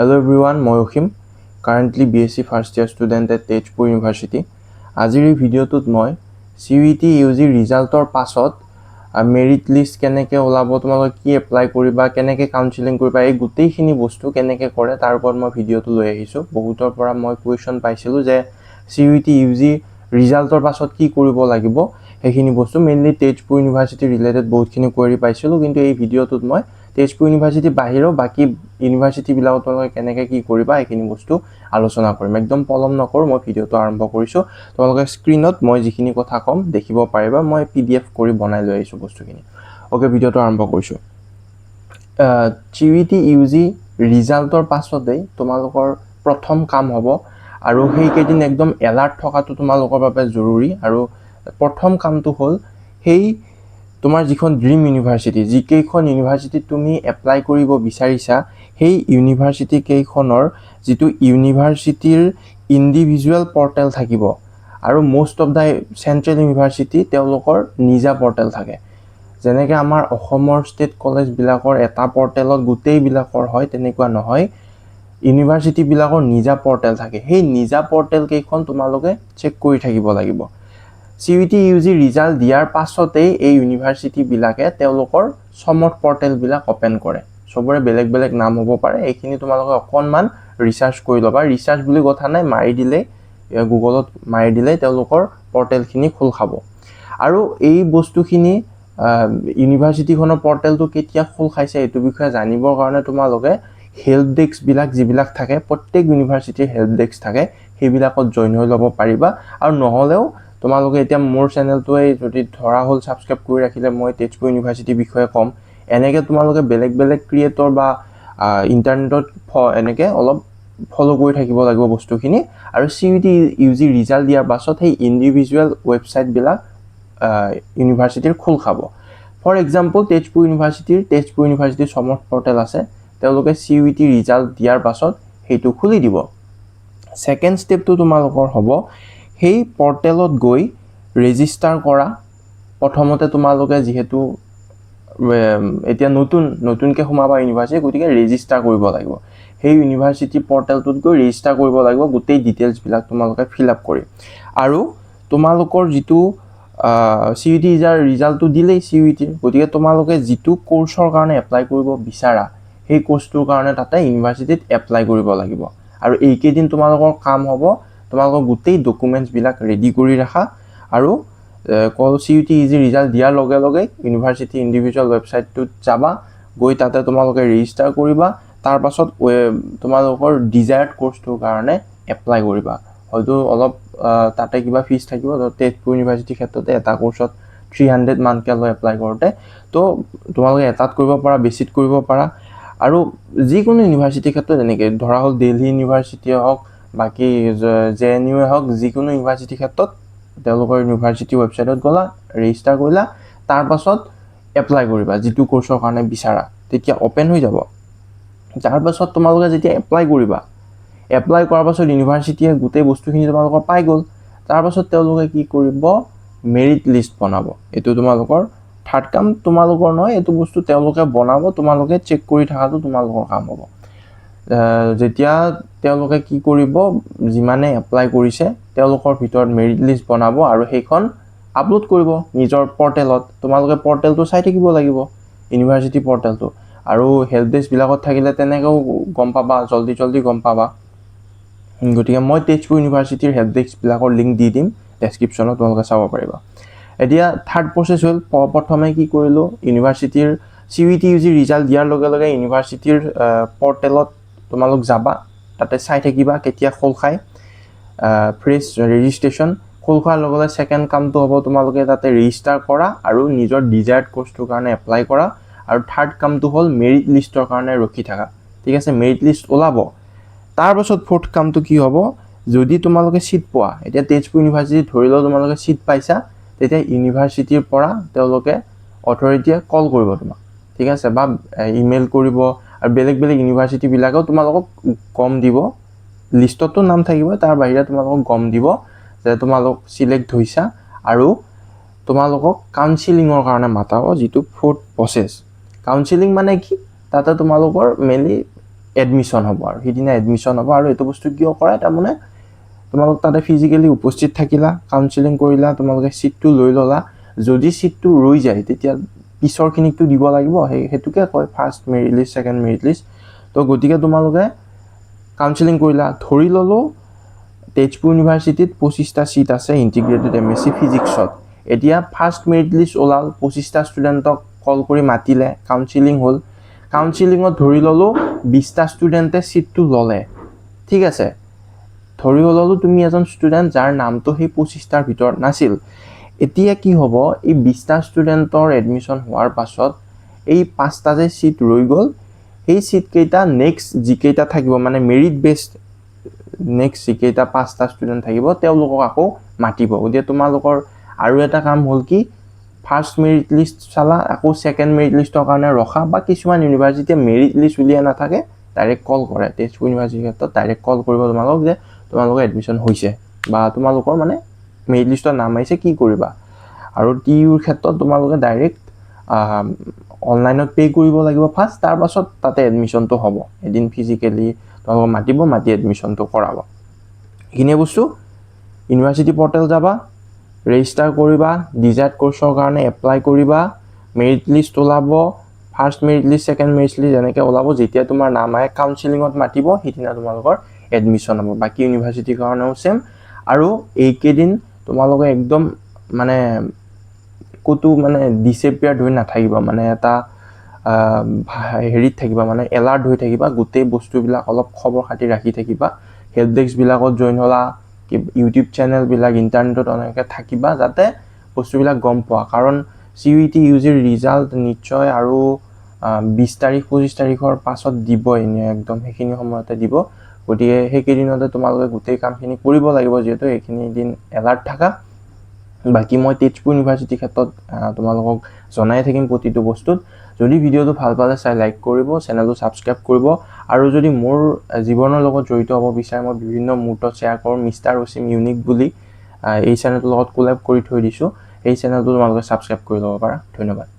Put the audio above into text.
Hello everyone, মই অসীম currently BSc first year student at Tejpur University. আজিৰ এই ভিডিঅ'টোত মই CUET UG ৰিজাল্টৰ পাছত মেৰিট লিষ্ট কেনেকৈ ওলাব, তোমালোকে কি এপ্লাই কৰিবা, কেনেকৈ কাউন্সেলিং কৰিবা, এই গোটেইখিনি বস্তু কেনেকৈ কৰে তাৰ ওপৰত মই ভিডিঅ'টো লৈ আহিছোঁ। বহুতৰ পৰা মই কুৱেশ্যন পাইছিলোঁ যে CUET UG ৰিজাল্টৰ পাছত কি কৰিব লাগিব, সেইখিনি বস্তু মেইনলি তেজপুৰ ইউনিভাৰ্চিটি ৰিলেটেড বহুতখিনি কুৱেৰি পাইছিলোঁ। কিন্তু এই ভিডিঅ'টোত মই তেজপুৰ ইউনিভাৰ্চিটি বাহিৰেও বাকী ইউনিভাৰ্চিটিবিলাকত তোমালোকে কেনেকৈ কি কৰিবা এইখিনি বস্তু আলোচনা কৰিম। একদম পলম নকৰোঁ, মই ভিডিঅ'টো আৰম্ভ কৰিছোঁ। তোমালোকে স্ক্ৰীনত মই যিখিনি কথা ক'ম দেখিব পাৰিবা, মই PDF কৰি বনাই লৈ আহিছোঁ বস্তুখিনি। অ'কে, ভিডিঅ'টো আৰম্ভ কৰিছোঁ। CUET UG ৰিজাল্টৰ পাছতেই তোমালোকৰ প্ৰথম কাম হ'ব, আৰু সেইকেইদিন একদম এলাৰ্ট থকাটো তোমালোকৰ বাবে জৰুৰী। আৰু প্ৰথম কামটো হ'ল সেই তোমাৰ যিখন ড্ৰিম ইউনিভাৰ্চিটি, যিকেইখন ইউনিভাৰ্চিটিত তুমি এপ্লাই কৰিব বিচাৰিছা, সেই ইউনিভাৰ্চিটি কেইখনৰ যিটো ইউনিভাৰ্চিটিৰ ইণ্ডিভিজুৱেল পৰ্টেল থাকিব, আৰু most of the central university তেওঁলোকৰ নিজা পৰ্টেল থাকে। যেনেকৈ আমাৰ অসমৰ ষ্টেট কলেজবিলাকৰ এটা পৰ্টেলত গোটেইবিলাকৰ হয়, তেনেকুৱা নহয়। ইউনিভাৰ্চিটিবিলাকৰ নিজা পৰ্টেল থাকে, সেই নিজা পৰ্টেল কেইখন তোমালোকে চেক কৰি থাকিব লাগিব। CUET UG ৰিজাল্ট দিয়াৰ পাছতেই এই ইউনিভাৰ্চিটিবিলাকে তেওঁলোকৰ সমৰ্থ পৰ্টেলবিলাক অপেন কৰে। চবৰে বেলেগ বেলেগ নাম হ'ব পাৰে, এইখিনি তোমালোকে অকণমান ৰিচাৰ্চ কৰি ল'বা। ৰিচাৰ্চ বুলি কথা নাই, মাৰি দিলেই গুগলত মাৰি দিলেই তেওঁলোকৰ পৰ্টেলখিনি খোল খাব। আৰু এই বস্তুখিনি ইউনিভাৰ্চিটিখনৰ পৰ্টেলটো কেতিয়া খোল খাইছে এইটো বিষয়ে জানিবৰ কাৰণে তোমালোকে হেল্প ডেস্কবিলাক যিবিলাক থাকে, প্ৰত্যেক ইউনিভাৰ্চিটিৰ হেল্প ডেস্ক থাকে, সেইবিলাকত জইন হৈ ল'ব পাৰিবা। আৰু নহ'লেও তোমালোকে এতিয়া মোৰ চেনেলটোৱে যদি ধৰা হ'ল ছাবস্ক্ৰাইব কৰি ৰাখিলে মই তেজপুৰ ইউনিভাৰ্চিটিৰ বিষয়ে ক'ম। এনেকৈ তোমালোকে বেলেগ বেলেগ ক্ৰিয়েটৰ বা ইণ্টাৰনেটত এনেকৈ অলপ ফ'ল' কৰি থাকিব লাগিব বস্তুখিনি। আৰু CUET UG ৰিজাল্ট দিয়াৰ পাছত সেই ইণ্ডিভিজুৱেল ৱেবছাইটবিলাক ইউনিভাৰ্চিটিৰ খোল খাব। ফৰ এক্সাম্পল তেজপুৰ ইউনিভাৰ্চিটিৰ সমৰ্থ পৰ্টেল আছে, তেওঁলোকে CUET ৰিজাল্ট দিয়াৰ পাছত সেইটো খুলি দিব। ছেকেণ্ড ষ্টেপটো তোমালোকৰ হ'ব সেই পৰ্টেলত গৈ ৰেজিষ্টাৰ কৰা। প্ৰথমতে তোমালোকে যিহেতু এতিয়া নতুনকৈ সোমাবা ইউনিভাৰ্চিটি, গতিকে ৰেজিষ্টাৰ কৰিব লাগিব। সেই ইউনিভাৰ্চিটি পৰ্টেলটোত গৈ ৰেজিষ্টাৰ কৰিব লাগিব, গোটেই ডিটেইলছবিলাক তোমালোকে ফিল আপ কৰি। আৰু তোমালোকৰ যিটো CUET ৰিজাল্টটো দিলেই CUETৰ, গতিকে তোমালোকে যিটো কোৰ্চৰ কাৰণে এপ্লাই কৰিব বিচাৰা সেই কোৰ্চটোৰ কাৰণে তাতে ইউনিভাৰ্চিটিত এপ্লাই কৰিব লাগিব। আৰু এইকেইদিন তোমালোকৰ কাম হ'ব তোমালোকৰ গোটেই ডকুমেণ্টছবিলাক ৰেডি কৰি ৰাখা। আৰু CUET ৰিজাল্ট দিয়াৰ লগে লগে ইউনিভাৰ্চিটি ইণ্ডিভিজুৱেল ৱেবছাইটটোত যাবা, গৈ তাতে তোমালোকে ৰেজিষ্টাৰ কৰিবা। তাৰপাছত তোমালোকৰ ডিজায়াৰ্ড কোৰ্চটোৰ কাৰণে এপ্লাই কৰিবা। হয়তো অলপ তাতে কিবা ফিজ থাকিব, তেজপুৰ ইউনিভাৰ্চিটিৰ ক্ষেত্ৰতে এটা কোৰ্চত 300 মানকৈ লয় এপ্লাই কৰোঁতে। তো তোমালোকে এটাত কৰিব পাৰা, বেছিত কৰিব পাৰা। আৰু যিকোনো ইউনিভাৰ্চিটিৰ ক্ষেত্ৰত এনেকৈ ধৰা হ'ল দিল্লী ইউনিভাৰ্চিটিয়ে হওক, বাকী JNU হওক, যিকোনো ইউনিভাৰ্চিটিৰ ক্ষেত্ৰত তেওঁলোকৰ ইউনিভাৰ্চিটি ৱেবছাইটত গ'লা, ৰেজিষ্টাৰ কৰিলা, তাৰপাছত এপ্লাই কৰিবা যিটো কোৰ্চৰ কাৰণে বিচাৰা, তেতিয়া অ'পেন হৈ যাব। তাৰপাছত তোমালোকে যেতিয়া এপ্লাই কৰিবা, এপ্লাই কৰাৰ পাছত ইউনিভাৰ্চিটিয়ে গোটেই বস্তুখিনি তোমালোকৰ পাই গ'ল। তাৰপাছত তেওঁলোকে কি কৰিব, মেৰিট লিষ্ট বনাব। এইটো তোমালোকৰ থাৰ্ড কাম, তোমালোকৰ নহয়, এইটো বস্তু তেওঁলোকে বনাব, তোমালোকে চেক কৰি থকাটো তোমালোকৰ কাম হ'ব। যেতিয়া তেওঁলোকে কি কৰিব, যিমানে এপ্লাই কৰিছে তেওঁলোকৰ ভিতৰত মেৰিট লিষ্ট বনাব আৰু সেইখন আপলোড কৰিব নিজৰ পৰ্টেলত। তোমালোকে পৰ্টেলটো চাই থাকিব লাগিব, ইউনিভাৰ্চিটি পৰ্টেলটো। আৰু হেল্প ডেস্কবিলাকত থাকিলে তেনেকৈও গম পাবা, জল্দি গম পাবা। গতিকে মই তেজপুৰ ইউনিভাৰ্চিটিৰ হেল্প ডেস্কবিলাকৰ লিংক দি দিম ডেছক্ৰিপশ্যনত, তোমালোকে চাব পাৰিবা। এতিয়া থাৰ্ড প্ৰচেছ হ'ল, প্ৰথমে কি কৰিলোঁ, ইউনিভাৰ্চিটিৰ CUET UG ৰিজাল্ট দিয়াৰ লগে লগে ইউনিভাৰ্চিটিৰ পৰ্টেলত তোমালোক যাবা, তাতে চাই থাকিবা কেতিয়া খোল খায়। ফ্ৰেছ ৰেজিষ্ট্ৰেশ্যন খোল খোৱাৰ লগে লগে ছেকেণ্ড কামটো হ'ব তোমালোকে তাতে ৰেজিষ্টাৰ কৰা আৰু নিজৰ ডিজায়াৰ্ড কোৰ্চটোৰ কাৰণে এপ্লাই কৰা। আৰু থাৰ্ড কামটো হ'ল মেৰিট লিষ্টৰ কাৰণে ৰখি থাকা। ঠিক আছে, মেৰিট লিষ্ট ওলাব। তাৰপাছত ফ'ৰ্থ কামটো কি হ'ব, যদি তোমালোকে ছিট পোৱা, এতিয়া তেজপুৰ ইউনিভাৰ্চিটিত ধৰি লওঁ তোমালোকে ছিট পাইছা, তেতিয়া ইউনিভাৰ্চিটিৰ পৰা তেওঁলোকে অথৰিটিয়ে কল কৰিব তোমাক। ঠিক আছে, বা ইমেইল কৰিব। আৰু বেলেগ বেলেগ ইউনিভাৰ্চিটিবিলাকেও তোমালোকক গম দিব, লিষ্টততো নাম থাকিব, তাৰ বাহিৰে তোমালোকক গম দিব যে তোমালোক চিলেক্ট হৈছা, আৰু তোমালোকক কাউন্সিলিঙৰ কাৰণে মাতাব, যিটো ফ'ৰ্থ প্ৰচেছ। কাউন্সিলিং মানে কি, তাতে তোমালোকৰ মেইনলি এডমিশ্যন হ'ব আৰু সেইদিনা এডমিশ্যন হ'ব আৰু এইটো বস্তু কিয় কৰে তাৰমানে তোমালোক তাতে ফিজিকেলি উপস্থিত থাকিলা কাউন্সেলিং কৰিলা তোমালোকে সিটটো লৈ ল'লা যদি সিটটো ৰৈ যায় তেতিয়া পিছৰখিনিকটো দিব লাগিব হেতুকে কয় first merit list second merit list তো গতিকে তোমালোকে কাউন্সেলিং কৰিলা ধৰি ল'লো তেজপুৰ ইউনিভাৰ্সিটিত 25টা সিট আছে ইন্টিগ্ৰেটেড এমএসসি ফিজিক্সত এতিয়া ফাৰ্স্ট মেৰিট লিষ্ট ওলাল 25টা ষ্টুডেণ্টক কল কৰি মাতিলে কাউন্সেলিং হ'ল কাউন্সেলিঙত ধৰি ল'লো 20টা ষ্টুডেণ্টে সিটটো ল'লে ঠিক আছে ধৰি ল'লো তুমি এজন ষ্টুডেণ্ট যাৰ নামটো সেই 25টাৰ ভিতৰত নাছিল এতিয়া কি হ'ব এই 20টা ষ্টুডেণ্টৰ এডমিশ্যন হোৱাৰ পাছত এই 5টা যে সিট ৰৈ গ'ল এই সিট কেইটা নেক্সট যিকেইটা থাকিব মানে মেৰিট বেসড নেক্সট যিকেইটা 5টা ষ্টুডেণ্ট থাকিব তেওঁলোকক আকৌ মাতিব গতিকে তোমালোকৰ আৰু এটা কাম হ'ল কি ফাৰ্স্ট মেৰিট লিষ্ট চালা আকৌ সেকেন্ড মেৰিট লিষ্টৰ কাৰণে ৰখা বা কিছুমান ইউনিভাৰ্সিটিয়ে মেৰিট লিষ্ট উলিয়াই নাথাকে ডাইৰেক্ট কল কৰে তেজপুৰ ইউনিভাৰ্সিটিৰ ক্ষেত্ৰত ডাইৰেক্ট কল কৰিব তোমালোক যে তোমালোকৰ এডমিশ্যন হৈছে বা তোমালোকৰ মানে মেৰিট লিষ্টৰ নাম আহিছে কি কৰিবা আৰু টিউৰ ক্ষেত্ৰত তোমালোকে ডাইৰেক্ট অনলাইনত পে কৰিব লাগিব ফাৰ্স্ট তাৰ পাছত তাতে এডমিশ্যনটো হ'ব এদিন ফিজিক্যালি তোমালোক মাতি এডমিশ্যনটো কৰাব এইখিনিয়ে বস্তু ইউনিভাৰ্সিটি পৰ্টেল যাবা ৰেজিষ্টাৰ কৰিবা ডিজায়াৰ্ড কোৰ্সৰ কাৰণে এপ্লাই কৰিবা মেৰিট লিষ্ট ওলাব first merit list second merit list এনেকৈ ওলাব যেতিয়া তোমাৰ নাম আহে কাউন্সেলিঙত মাতিব সেইদিনা তোমালোকৰ এডমিশ্যন হ'ব বাকি ইউনিভাৰ্সিটিৰ কাৰণেও সেম আৰু এইকেইদিন তোমালোকে একদম মানে কতো মানে ডিসএপিয়াৰ্ড হৈ নাথাকিবা মানে এটা হেৰিত থাকিবা মানে এলাৰ্ট হৈ থাকিবা গোটেই বস্তুবিলাক অলপ খবৰ খাতি ৰাখি থাকিবা হেল্প ডেস্ক বিলাকত জইন হ'লা ইউটিউব চেনেল বিলাক ইন্টাৰনেটত এনেকৈ থাকিবা যাতে বস্তুবিলাক গম পোৱা কাৰণ সিইউটি ইউজিৰ ৰিজাল্ট নিশ্চয় আৰু 20 তাৰিখ 25 তাৰিখৰ পাছত দিব এনে একদম সেইখিনি সময়তে দিব গতিকে সেইকেইদিনতে তোমালোকে গোটেই কামখিনি কৰিব লাগিব যেহেতু এইখিনি দিন এলাৰ্ট থাকা বাকি মই তেজপুৰ ইউনিভাৰ্সিটিৰ ক্ষেত্ৰত তোমালোকক জনাই থাকিম প্ৰতিটো বস্তুত যদি ভিডিওটো ভাল পালে চাই লাইক কৰিব চেনেলটো সাবস্ক্ৰাইব কৰিব আৰু যদি মোৰ জীৱনৰ লগত জড়িত হ'ব বিচাৰে মই বিভিন্ন মুহূৰ্তত শ্বেয়াৰ কৰোঁ মিষ্টাৰ ওচিম ইউনিক বুলি এই চেনেলটোৰ লগত কোলাব কৰি থৈ দিছোঁ এই চেনেলটো তোমালোকে সাবস্ক্ৰাইব কৰি ল'ব পাৰা ধন্যবাদ